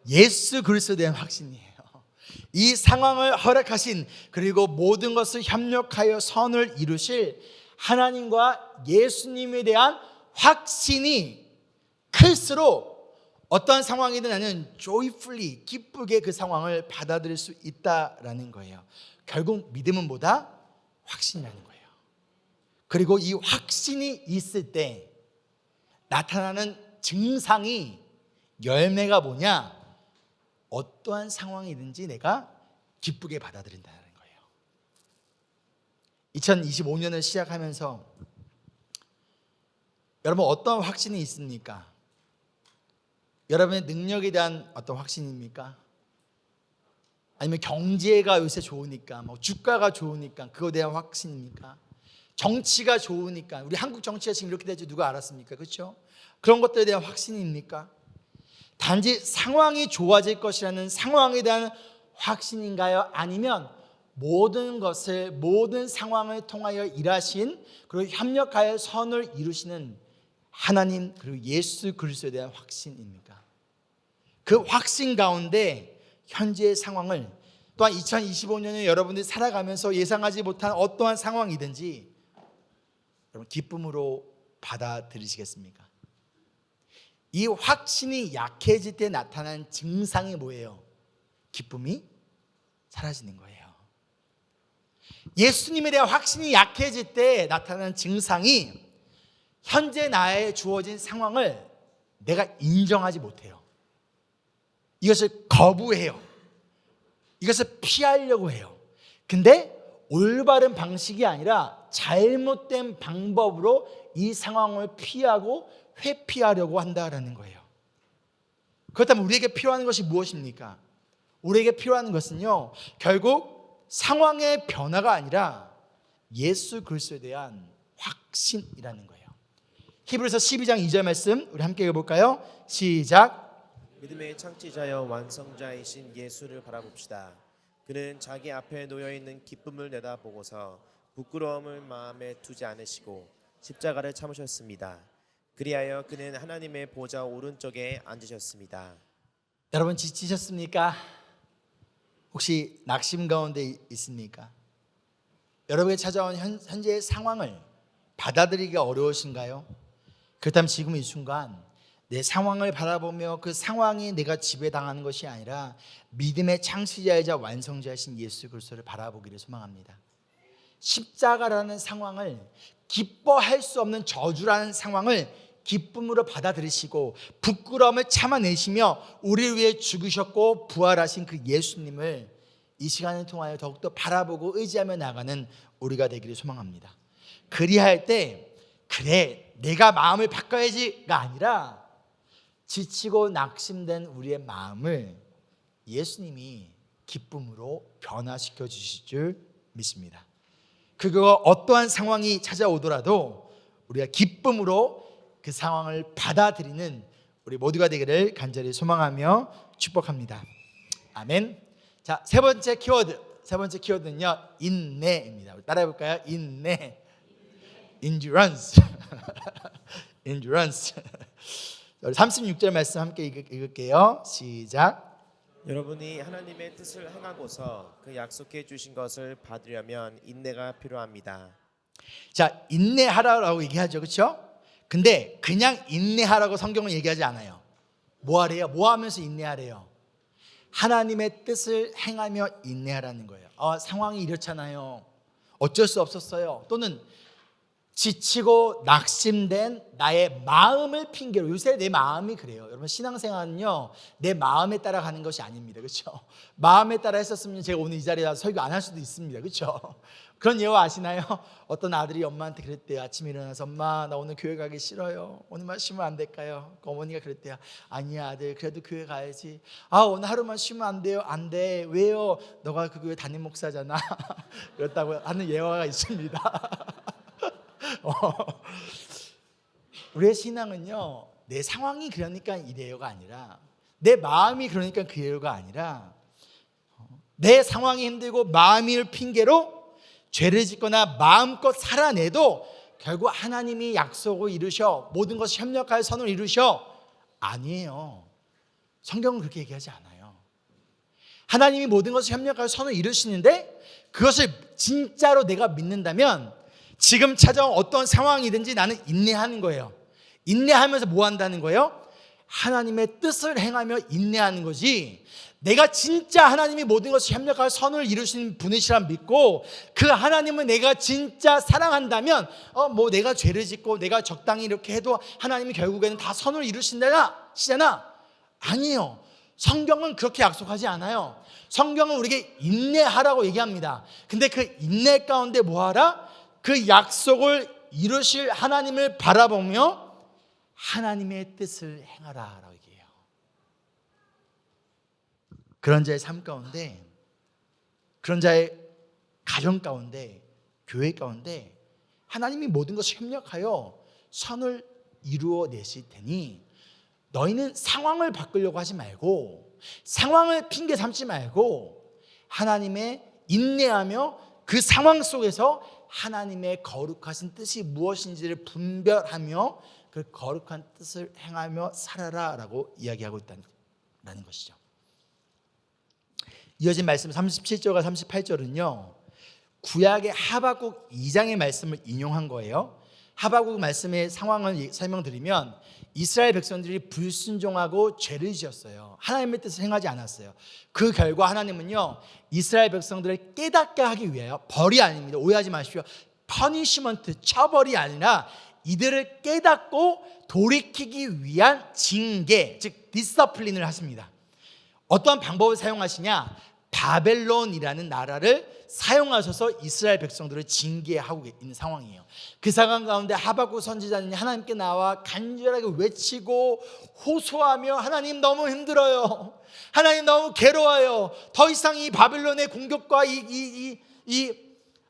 예수 그리스도에 대한 확신이에요. 이 상황을 허락하신 그리고 모든 것을 협력하여 선을 이루실 하나님과 예수님에 대한 확신이 클수록 어떠한 상황이든 나는 joyfully 기쁘게 그 상황을 받아들일 수 있다라는 거예요. 결국 믿음은 뭐다? 확신이라는 거예요. 그리고 이 확신이 있을 때 나타나는 증상이 열매가 뭐냐? 어떠한 상황이든지 내가 기쁘게 받아들인다는 거예요. 2025년을 시작하면서 여러분 어떤 확신이 있습니까? 여러분의 능력에 대한 어떤 확신입니까? 아니면 경제가 요새 좋으니까, 뭐 주가가 좋으니까 그거에 대한 확신입니까? 정치가 좋으니까, 우리 한국 정치가 지금 이렇게 될지 누가 알았습니까? 그렇죠? 그런 것들에 대한 확신입니까? 단지 상황이 좋아질 것이라는 상황에 대한 확신인가요? 아니면 모든 것을, 모든 상황을 통하여 일하신 그리고 협력하여 선을 이루시는 하나님 그리고 예수 그리스도에 대한 확신입니까? 그 확신 가운데 현재의 상황을, 또한 2025년에 여러분들이 살아가면서 예상하지 못한 어떠한 상황이든지 여러분 기쁨으로 받아들이시겠습니까? 이 확신이 약해질 때 나타나는 증상이 뭐예요? 기쁨이 사라지는 거예요. 예수님에 대한 확신이 약해질 때 나타나는 증상이 현재 나에 주어진 상황을 내가 인정하지 못해요. 이것을 거부해요. 이것을 피하려고 해요. 근데 올바른 방식이 아니라 잘못된 방법으로 이 상황을 피하고 회피하려고 한다라는 거예요. 그렇다면 우리에게 필요한 것이 무엇입니까? 우리에게 필요한 것은요, 결국 상황의 변화가 아니라 예수 그리스도에 대한 확신이라는 거예요. 히브리서 12장 2절 말씀 우리 함께 읽어볼까요? 시작. 믿음의 창시자여 완성자이신 예수를 바라봅시다. 그는 자기 앞에 놓여있는 기쁨을 내다보고서 부끄러움을 마음에 두지 않으시고 십자가를 참으셨습니다. 그리하여 그는 하나님의 보좌 오른쪽에 앉으셨습니다. 여러분 지치셨습니까? 혹시 낙심 가운데 있습니까? 여러분에게 찾아온 현재의 상황을 받아들이기가 어려우신가요? 그렇다면 지금 이 순간 내 상황을 바라보며 그 상황이 내가 지배당하는 것이 아니라 믿음의 창시자이자 완성자이신 예수 그리스도를 바라보기를 소망합니다. 십자가라는 상황을, 기뻐할 수 없는 저주라는 상황을 기쁨으로 받아들이시고 부끄러움을 참아내시며 우리를 위해 죽으셨고 부활하신 그 예수님을 이 시간을 통하여 더욱더 바라보고 의지하며 나가는 우리가 되기를 소망합니다. 그리할 때 그래 내가 마음을 바꿔야지가 아니라 지치고 낙심된 우리의 마음을 예수님이 기쁨으로 변화시켜 주실 줄 믿습니다. 그거 어떠한 상황이 찾아오더라도 우리가 기쁨으로 그 상황을 받아들이는 우리 모두가 되기를 간절히 소망하며 축복합니다. 아멘. 자, 세 번째 키워드는요, 인내입니다. 따라해 볼까요? 인내. endurance. endurance. 36절 말씀 함께 읽을게요. 시작. 여러분이 하나님의 뜻을 행하고서 그 약속해 주신 것을 받으려면 인내가 필요합니다. 자, 인내하라고 얘기하죠, 그렇죠? 근데 그냥 인내하라고 성경은 얘기하지 않아요. 뭐 하래요? 뭐 하면서 인내하래요? 하나님의 뜻을 행하며 인내하라는 거예요. 상황이 이렇잖아요. 어쩔 수 없었어요. 또는 지치고 낙심된 나의 마음을 핑계로, 요새 내 마음이 그래요. 여러분 신앙생활은요 내 마음에 따라 가는 것이 아닙니다. 그렇죠? 마음에 따라 했었으면 제가 오늘 이 자리에 와서 설교 안 할 수도 있습니다. 그렇죠? 그런 예화 아시나요? 어떤 아들이 엄마한테 그랬대요. 아침에 일어나서 엄마 나 오늘 교회 가기 싫어요. 오늘만 쉬면 안 될까요? 그 어머니가 그랬대요. 아니야 아들 그래도 교회 가야지. 오늘 하루만 쉬면 안 돼요? 안 돼. 왜요? 너가 그 교회 담임 목사잖아. 그렇다고 하는 예화가 있습니다. 우리의 신앙은요 내 상황이 그러니까 이래요가 아니라 내 마음이 그러니까 그래요가 아니라 내 상황이 힘들고 마음을 핑계로 죄를 짓거나 마음껏 살아내도 결국 하나님이 약속을 이루셔 모든 것을 협력하여 선을 이루셔 아니에요. 성경은 그렇게 얘기하지 않아요. 하나님이 모든 것을 협력하여 선을 이루시는데 그것을 진짜로 내가 믿는다면 지금 찾아온 어떤 상황이든지 나는 인내하는 거예요. 인내하면서 뭐 한다는 거예요? 하나님의 뜻을 행하며 인내하는 거지. 내가 진짜 하나님이 모든 것을 협력하여 선을 이루시는 분이시라 믿고 그 하나님을 내가 진짜 사랑한다면 뭐 내가 죄를 짓고 내가 적당히 이렇게 해도 하나님이 결국에는 다 선을 이루신다시잖아. 아니에요. 성경은 그렇게 약속하지 않아요. 성경은 우리에게 인내하라고 얘기합니다. 근데 그 인내 가운데 뭐 하라? 그 약속을 이루실 하나님을 바라보며 하나님의 뜻을 행하라라고 얘기해요. 그런 자의 삶 가운데, 그런 자의 가정 가운데, 교회 가운데 하나님이 모든 것을 협력하여 선을 이루어내실 테니 너희는 상황을 바꾸려고 하지 말고 상황을 핑계 삼지 말고 하나님의 인내하며 그 상황 속에서 하나님의 거룩하신 뜻이 무엇인지를 분별하며 그 거룩한 뜻을 행하며 살아라라고 이야기하고 있다는 것이죠. 이어진 말씀 37절과 38절은요 구약의 하박국 2장의 말씀을 인용한 거예요. 하박국 말씀의 상황을 설명드리면 이스라엘 백성들이 불순종하고 죄를 지었어요. 하나님의 뜻을 행하지 않았어요. 그 결과 하나님은요 이스라엘 백성들을 깨닫게 하기 위하여, 벌이 아닙니다. 오해하지 마십시오. 퍼니시먼트, 처벌이 아니라 이들을 깨닫고 돌이키기 위한 징계, 즉 디서플린을 하십니다. 어떠한 방법을 사용하시냐? 바벨론이라는 나라를 사용하셔서 이스라엘 백성들을 징계하고 있는 상황이에요. 그 상황 가운데 하박국 선지자는 하나님께 나와 간절하게 외치고 호소하며 하나님 너무 힘들어요. 하나님 너무 괴로워요. 더 이상 이 바벨론의 공격과 이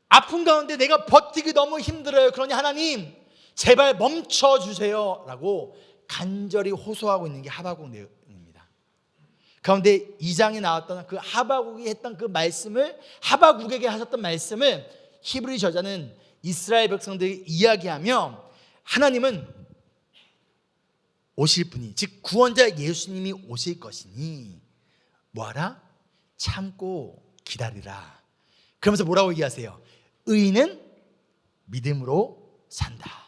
아픔 가운데 내가 버티기 너무 힘들어요. 그러니 하나님 제발 멈춰 주세요 라고 간절히 호소하고 있는 게 하박국 내용입니다. 가운데 2장에 나왔던 그 하박국이 했던 그 말씀을, 하박국에게 하셨던 말씀을 히브리 저자는 이스라엘 백성들이 이야기하며 하나님은 오실 분이, 즉 구원자 예수님이 오실 것이니 뭐하라? 참고 기다리라. 그러면서 뭐라고 얘기하세요? 의인은 믿음으로 산다.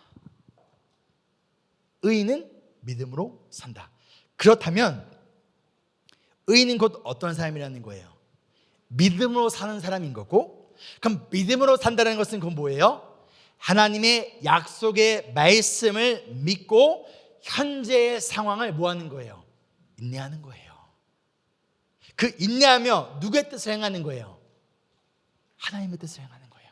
의인은 믿음으로 산다. 그렇다면 의인은 곧 어떤 사람이라는 거예요? 믿음으로 사는 사람인 거고, 그럼 믿음으로 산다는 것은 그건 뭐예요? 하나님의 약속의 말씀을 믿고 현재의 상황을 뭐 하는 거예요? 인내하는 거예요. 그 인내하며 누구의 뜻을 행하는 거예요? 하나님의 뜻을 행하는 거예요.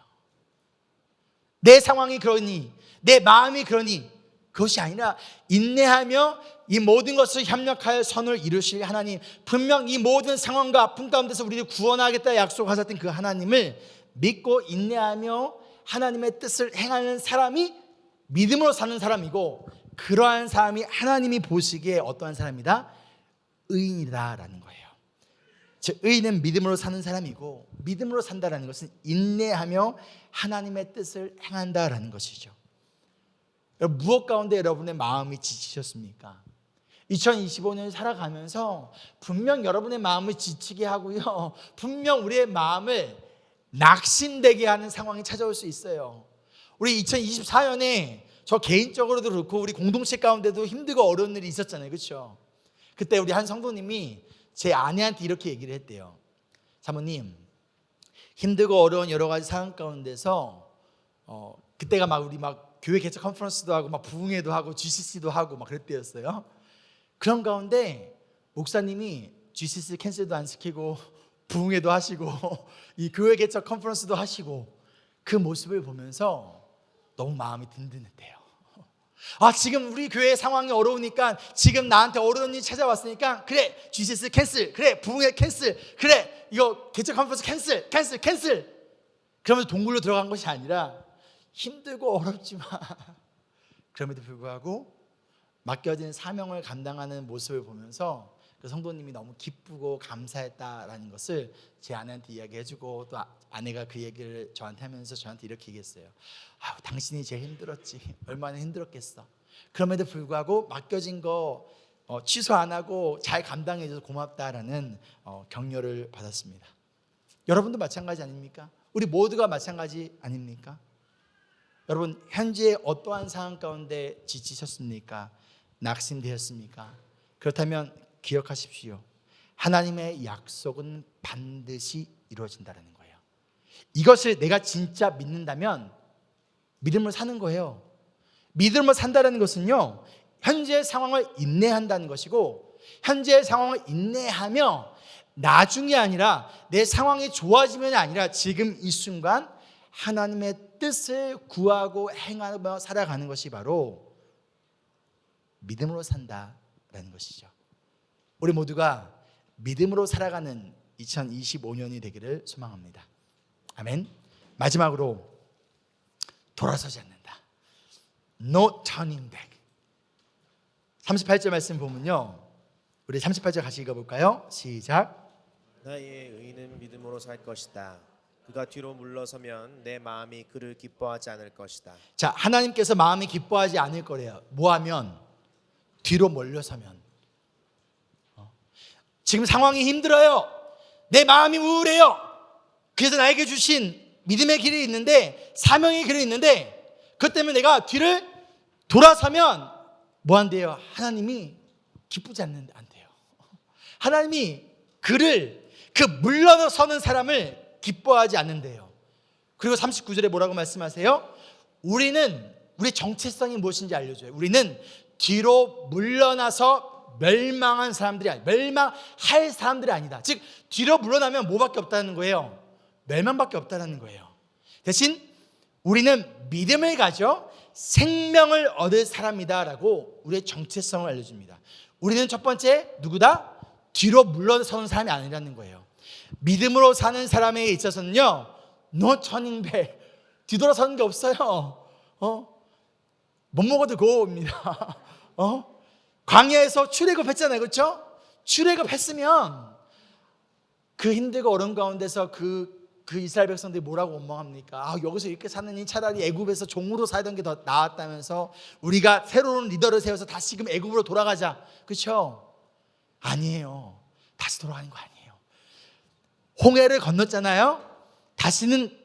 내 상황이 그러니, 내 마음이 그러니, 그것이 아니라 인내하며 이 모든 것을 협력하여 선을 이루실 하나님, 분명 이 모든 상황과 아픔 가운데서 우리를 구원하겠다 약속하셨던 그 하나님을 믿고 인내하며 하나님의 뜻을 행하는 사람이 믿음으로 사는 사람이고, 그러한 사람이 하나님이 보시기에 어떠한 사람이다? 의인이다라는 거예요. 즉 의인은 믿음으로 사는 사람이고, 믿음으로 산다라는 것은 인내하며 하나님의 뜻을 행한다라는 것이죠. 무엇 가운데 여러분의 마음이 지치셨습니까? 2025년을 살아가면서 분명 여러분의 마음을 지치게 하고요, 분명 우리의 마음을 낙심되게 하는 상황이 찾아올 수 있어요. 우리 2024년에 저 개인적으로도 그렇고 우리 공동체 가운데도 힘들고 어려운 일이 있었잖아요. 그렇죠? 그때 우리 한 성도님이 제 아내한테 이렇게 얘기를 했대요. 사모님, 힘들고 어려운 여러 가지 상황 가운데서 그때가 막 우리 막 교회 개척 컨퍼런스도 하고 막 부흥회도 하고 GCC도 하고 막 그랬대였어요. 그런 가운데 목사님이 GCC 캔슬도 안 시키고 부흥회도 하시고 이 교회 개척 컨퍼런스도 하시고, 그 모습을 보면서 너무 마음이 든든했대요. 아, 지금 우리 교회 상황이 어려우니까, 지금 나한테 어려운 일이 찾아왔으니까, 그래 GCC 캔슬, 그래 부흥회 캔슬, 그래 이거 개척 컨퍼런스 캔슬 그러면서 동굴로 들어간 것이 아니라 힘들고 어렵지만 그럼에도 불구하고 맡겨진 사명을 감당하는 모습을 보면서 그 성도님이 너무 기쁘고 감사했다라는 것을 제 아내한테 이야기해주고, 또 아내가 그 얘기를 저한테 하면서 저한테 이렇게 얘기했어요. 아유, 당신이 제일 힘들었지. 얼마나 힘들었겠어. 그럼에도 불구하고 맡겨진 거 취소 안 하고 잘 감당해줘서 고맙다라는 격려를 받았습니다. 여러분도 마찬가지 아닙니까? 우리 모두가 마찬가지 아닙니까? 여러분, 현재 어떠한 상황 가운데 지치셨습니까? 낙심되었습니까? 그렇다면 기억하십시오. 하나님의 약속은 반드시 이루어진다는 거예요. 이것을 내가 진짜 믿는다면 믿음을 사는 거예요. 믿음을 산다는 것은요, 현재의 상황을 인내한다는 것이고, 현재의 상황을 인내하며 나중이 아니라 내 상황이 좋아지면이 아니라 지금 이 순간 하나님의 뜻을 구하고 행하며 살아가는 것이 바로 믿음으로 산다라는 것이죠. 우리 모두가 믿음으로 살아가는 2025년이 되기를 소망합니다. 아멘. 마지막으로 돌아서지 않는다. No turning back. 38절 말씀 보면요, 우리 38절 같이 읽어볼까요? 시작. 나의 의인은 믿음으로 살 것이다. 그가 뒤로 물러서면 내 마음이 그를 기뻐하지 않을 것이다. 자, 하나님께서 마음이 기뻐하지 않을 거래요. 뭐하면? 뒤로 몰려서면. 지금 상황이 힘들어요. 내 마음이 우울해요. 그래서 나에게 주신 믿음의 길이 있는데, 사명의 길이 있는데, 그것 때문에 내가 뒤를 돌아서면 뭐 한대요? 하나님이 기쁘지 않는데 안 돼요. 하나님이 그 물러서는 사람을 기뻐하지 않는데요. 그리고 39절에 뭐라고 말씀하세요? 우리 정체성이 무엇인지 알려줘요. 우리는 뒤로 물러나서 멸망한 사람들이 아니다. 멸망할 사람들이 아니다. 즉 뒤로 물러나면 뭐밖에 없다는 거예요? 멸망밖에 없다는 거예요. 대신 우리는 믿음을 가져 생명을 얻을 사람이다라고 우리의 정체성을 알려줍니다. 우리는 첫 번째 누구다? 뒤로 물러서는 사람이 아니라는 거예요. 믿음으로 사는 사람에 있어서는요, no turning back, 뒤돌아서는 게 없어요. 못 먹어도 고입니다. 광야에서 출애굽했잖아요, 그렇죠? 출애굽했으면 그 힘들고 어려운 가운데서 그 이스라엘 백성들이 뭐라고 원망합니까? 여기서 이렇게 사느니 차라리 애굽에서 종으로 살던 게 더 나았다면서 우리가 새로운 리더를 세워서 다시금 애굽으로 돌아가자, 그렇죠? 아니에요. 다시 돌아가는 거 아니에요. 홍해를 건넜잖아요. 다시는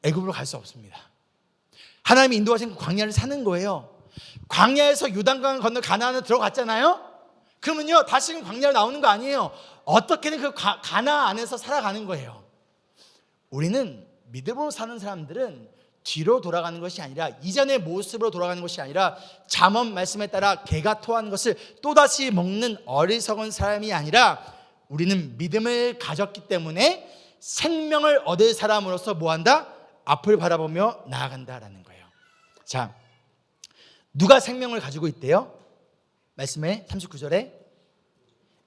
애굽으로 갈 수 없습니다. 하나님이 인도하신 광야를 사는 거예요. 광야에서 요단강을 건너 가나안에 들어갔잖아요. 그러면요 다시는 광야로 나오는 거 아니에요. 어떻게든 그 가나안 안에서 살아가는 거예요. 우리는 믿음으로 사는 사람들은 뒤로 돌아가는 것이 아니라 이전의 모습으로 돌아가는 것이 아니라 잠언 말씀에 따라 개가 토한 것을 또다시 먹는 어리석은 사람이 아니라 우리는 믿음을 가졌기 때문에 생명을 얻을 사람으로서 뭐한다? 앞을 바라보며 나아간다라는 거예요. 자, 누가 생명을 가지고 있대요? 말씀에 39절에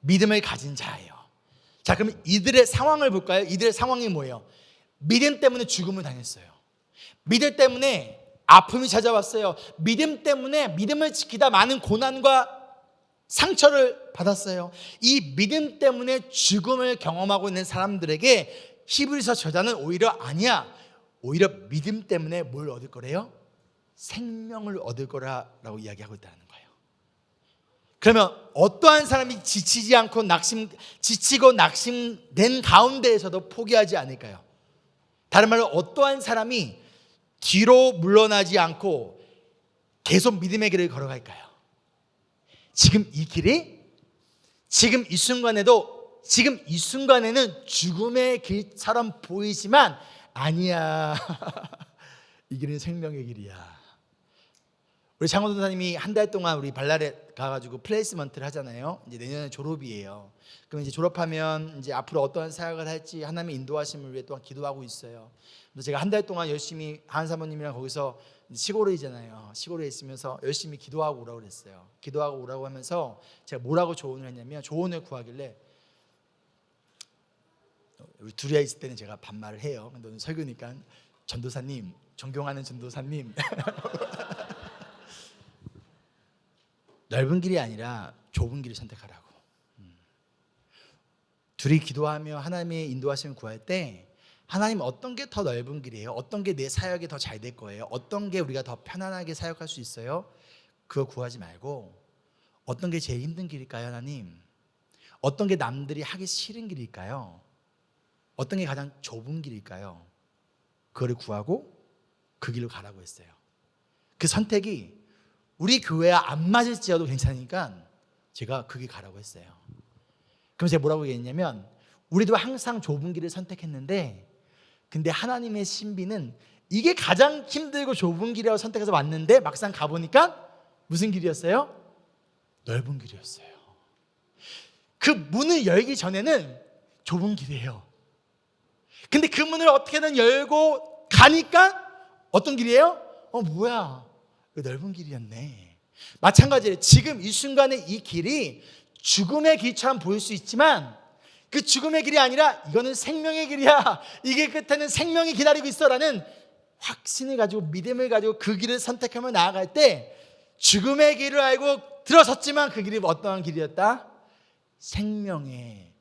믿음을 가진 자예요. 자, 그럼 이들의 상황을 볼까요? 이들의 상황이 뭐예요? 믿음 때문에 죽음을 당했어요. 믿음 때문에 아픔이 찾아왔어요. 믿음 때문에 믿음을 지키다 많은 고난과 상처를 받았어요. 이 믿음 때문에 죽음을 경험하고 있는 사람들에게 히브리서 저자는 오히려 아니야, 오히려 믿음 때문에 뭘 얻을 거래요? 생명을 얻을 거라고 이야기하고 있다는 거예요. 그러면 어떠한 사람이 지치고 낙심된 가운데에서도 포기하지 않을까요? 다른 말로 어떠한 사람이 뒤로 물러나지 않고 계속 믿음의 길을 걸어갈까요? 지금 이 길이 지금 이 순간에는 죽음의 길처럼 보이지만 아니야. 이 길은 생명의 길이야. 우리 장원 선생님이 한 달 동안 우리 발랄에 가가지고 플레이스먼트를 하잖아요. 이제 내년에 졸업이에요. 그럼 이제 졸업하면 이제 앞으로 어떠한 사역을 할지 하나님의 인도하심을 위해 또한 기도하고 있어요. 그래서 제가 한 달 동안 열심히 한 사모님이랑 거기서 시골이잖아요. 시골에 있으면서 열심히 기도하고 오라고 그랬어요. 기도하고 오라고 하면서 제가 뭐라고 조언을 했냐면, 조언을 구하길래 우리 둘이 있을 때는 제가 반말을 해요. 근데 오늘 설교니까 전도사님, 존경하는 전도사님, 넓은 길이 아니라 좁은 길을 선택하라고. 둘이 기도하며 하나님의 인도하심을 구할 때 하나님 어떤 게 더 넓은 길이에요? 어떤 게 내 사역이 더 잘 될 거예요? 어떤 게 우리가 더 편안하게 사역할 수 있어요? 그거 구하지 말고 어떤 게 제일 힘든 길일까요, 하나님? 어떤 게 남들이 하기 싫은 길일까요? 어떤 게 가장 좁은 길일까요? 그거를 구하고 그 길로 가라고 했어요. 그 선택이 우리 교회와 안 맞을지라도 괜찮으니까 제가 그 길 가라고 했어요. 그럼 제가 뭐라고 얘기했냐면, 우리도 항상 좁은 길을 선택했는데 근데 하나님의 신비는 이게 가장 힘들고 좁은 길이라고 선택해서 왔는데 막상 가보니까 무슨 길이었어요? 넓은 길이었어요. 그 문을 열기 전에는 좁은 길이에요. 근데 그 문을 어떻게든 열고 가니까 어떤 길이에요? 뭐야, 넓은 길이었네. 마찬가지로 지금 이 순간에 이 길이 죽음의 길처럼 보일 수 있지만 그 죽음의 길이 아니라 이거는 생명의 길이야. 이게 끝에는 생명이 기다리고 있어라는 확신을 가지고 믿음을 가지고 그 길을 선택하며 나아갈 때 죽음의 길을 알고 들어섰지만 그 길이 어떠한 길이었다? 생명의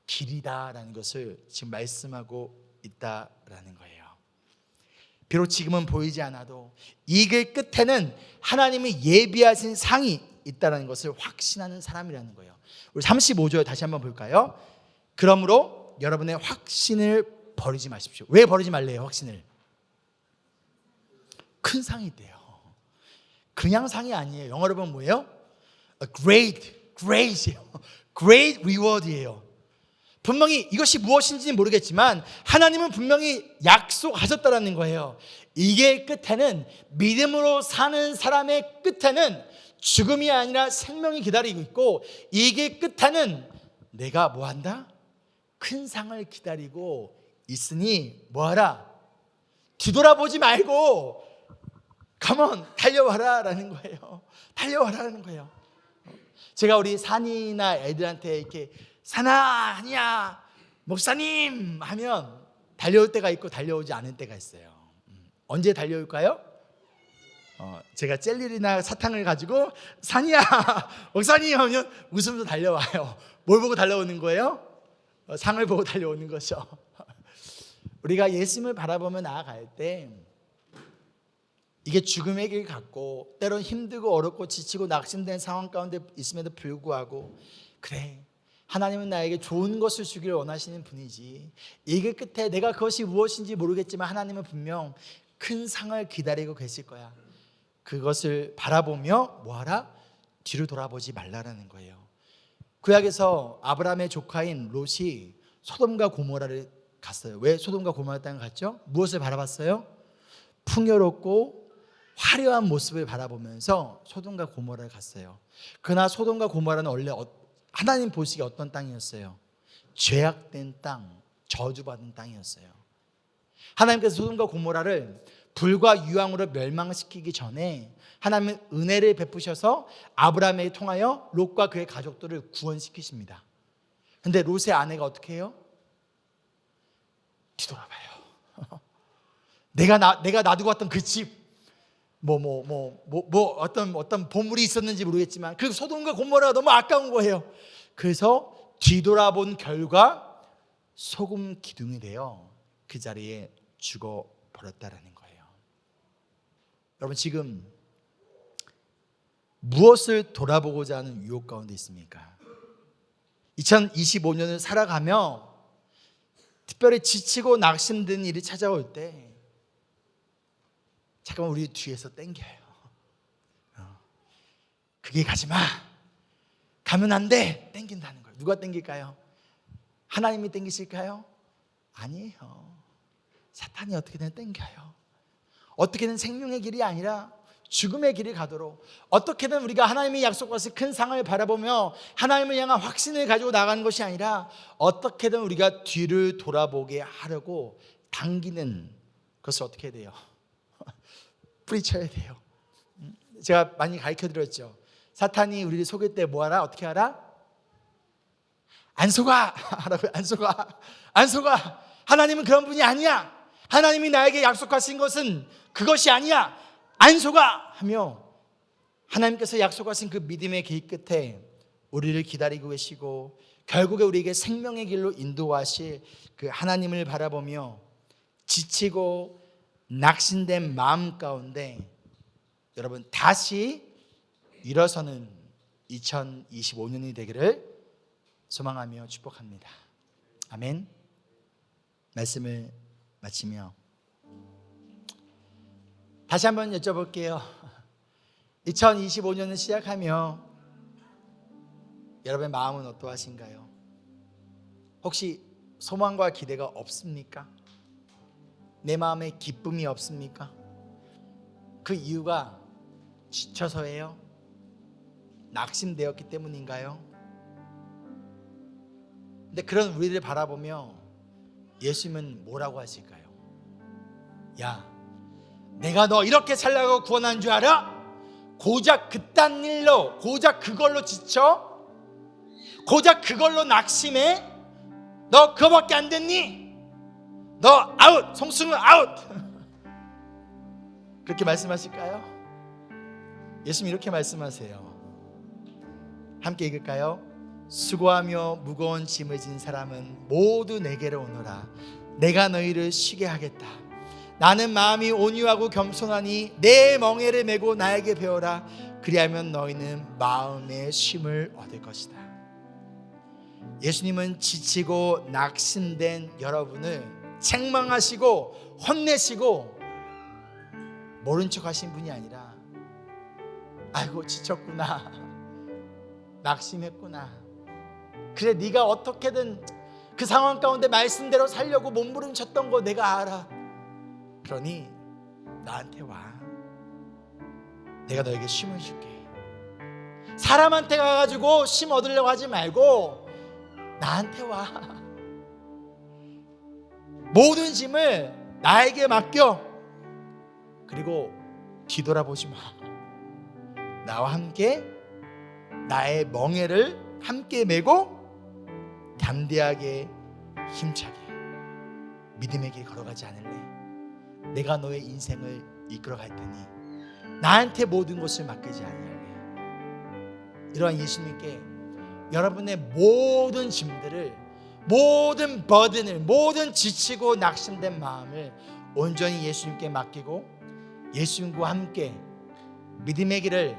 길이다라는 것을 지금 말씀하고 있다라는 거예요. 비록 지금은 보이지 않아도 이 길 끝에는 하나님이 예비하신 상이 있다는 것을 확신하는 사람이라는 거예요. 우리 35절 다시 한번 볼까요? 그러므로 여러분의 확신을 버리지 마십시오. 왜 버리지 말래요, 확신을? 큰 상이 있대요. 그냥 상이 아니에요. 영어로 보면 뭐예요? A great이에요. great reward이에요. 분명히 이것이 무엇인지는 모르겠지만 하나님은 분명히 약속하셨다라는 거예요. 이게 끝에는, 믿음으로 사는 사람의 끝에는 죽음이 아니라 생명이 기다리고 있고, 이게 끝하는 내가 뭐한다? 큰 상을 기다리고 있으니 뭐하라? 뒤돌아보지 말고 컴온 달려와라 라는 거예요. 달려와라는 거예요. 제가 우리 산이나 애들한테 이렇게 산아 아니야 목사님 하면 달려올 때가 있고 달려오지 않을 때가 있어요. 언제 달려올까요? 제가 젤리나 사탕을 가지고 산이야 목사님 하면 웃으면서 달려와요. 뭘 보고 달려오는 거예요? 상을 보고 달려오는 거죠. 우리가 예수님을 바라보며 나아갈 때 이게 죽음의 길 같고 때론 힘들고 어렵고 지치고 낙심된 상황 가운데 있음에도 불구하고, 그래 하나님은 나에게 좋은 것을 주기를 원하시는 분이지, 이게 끝에 내가 그것이 무엇인지 모르겠지만 하나님은 분명 큰 상을 기다리고 계실 거야. 그것을 바라보며 뭐하라? 뒤로 돌아보지 말라라는 거예요. 구약에서 아브라함의 조카인 롯이 소돔과 고모라를 갔어요. 왜 소돔과 고모라 땅을 갔죠? 무엇을 바라봤어요? 풍요롭고 화려한 모습을 바라보면서 소돔과 고모라를 갔어요. 그러나 소돔과 고모라는 원래 하나님 보시기에 어떤 땅이었어요? 죄악된 땅, 저주받은 땅이었어요. 하나님께서 소돔과 고모라를 불과 유황으로 멸망시키기 전에 하나님은 은혜를 베푸셔서 아브라함에 통하여 롯과 그의 가족들을 구원시키십니다. 그런데 롯의 아내가 어떻게 해요? 뒤돌아봐요. 내가 놔두고 왔던 그 집, 어떤 보물이 있었는지 모르겠지만 그 소돔과 고모라가 너무 아까운 거예요. 그래서 뒤돌아본 결과 소금 기둥이 되어 그 자리에 죽어 버렸다라는 거예요. 여러분, 지금 무엇을 돌아보고자 하는 유혹 가운데 있습니까? 2025년을 살아가며 특별히 지치고 낙심된 일이 찾아올 때 잠깐만 우리 뒤에서 땡겨요. 그게 가지마, 가면 안 돼, 땡긴다는 거예요. 누가 땡길까요? 하나님이 땡기실까요? 아니에요. 사탄이 어떻게든 땡겨요. 어떻게든 생명의 길이 아니라 죽음의 길이 가도록, 어떻게든 우리가 하나님의 약속하신 큰 상을 바라보며 하나님을 향한 확신을 가지고 나가는 것이 아니라 어떻게든 우리가 뒤를 돌아보게 하려고 당기는 것을 어떻게 해야 돼요? 뿌리쳐야 돼요. 제가 많이 가르쳐드렸죠. 사탄이 우리를 속일 때 뭐하라? 어떻게 하라? 안 속아! 안 속아! 하나님은 그런 분이 아니야. 하나님이 나에게 약속하신 것은 그것이 아니야. 안 속아! 하며 하나님께서 약속하신 그 믿음의 길 끝에 우리를 기다리고 계시고 결국에 우리에게 생명의 길로 인도하실 그 하나님을 바라보며 지치고 낙심된 마음 가운데 여러분 다시 일어서는 2025년이 되기를 소망하며 축복합니다. 아멘. 말씀을 마치며 다시 한번 여쭤볼게요. 2025년을 시작하며 여러분의 마음은 어떠하신가요? 혹시 소망과 기대가 없습니까? 내 마음에 기쁨이 없습니까? 그 이유가 지쳐서예요? 낙심되었기 때문인가요? 근데 그런 우리를 바라보며 예수님은 뭐라고 하실까요? 야, 내가 너 이렇게 살라고 구원한 줄 알아? 고작 그딴 일로, 고작 그걸로 지쳐? 고작 그걸로 낙심해? 너 그거밖에 안 됐니? 너 아웃! 송승은 아웃! 그렇게 말씀하실까요? 예수님 이렇게 말씀하세요. 함께 읽을까요? 수고하며 무거운 짐을 진 사람은 모두 내게로 오너라. 내가 너희를 쉬게 하겠다. 나는 마음이 온유하고 겸손하니 내 멍에를 메고 나에게 배워라. 그리하면 너희는 마음의 쉼을 얻을 것이다. 예수님은 지치고 낙심된 여러분을 책망하시고 혼내시고 모른 척 하신 분이 아니라 아이고 지쳤구나, 낙심했구나, 그래 네가 어떻게든 그 상황 가운데 말씀대로 살려고 몸부림쳤던 거 내가 알아. 그러니 나한테 와. 내가 너에게 쉼을 줄게. 사람한테 가가지고 심 얻으려고 하지 말고 나한테 와. 모든 짐을 나에게 맡겨. 그리고 뒤돌아보지 마. 나와 함께 나의 멍에를 함께 메고 담대하게 힘차게 믿음의 길 걸어가지 않을래? 내가 너의 인생을 이끌어갈 테니 나한테 모든 것을 맡기지 아니할래. 이러한 예수님께 여러분의 모든 짐들을, 모든 버든을, 모든 지치고 낙심된 마음을 온전히 예수님께 맡기고 예수님과 함께 믿음의 길을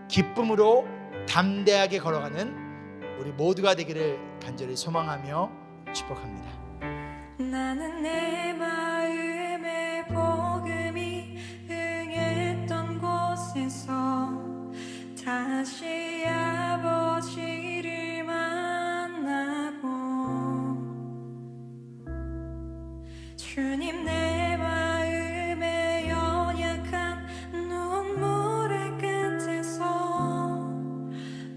기쁨으로 담대하게 걸어가는 우리 모두가 되기를 간절히 소망하며 축복합니다. 나는 내 마음의 복음이 응했던 곳에서 다시 아버지를 만나고 주님 내 마음의 연약한 눈물의 끝에서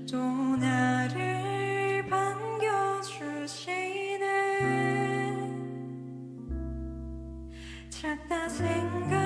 또 나를 반겨주시네. 작다 생각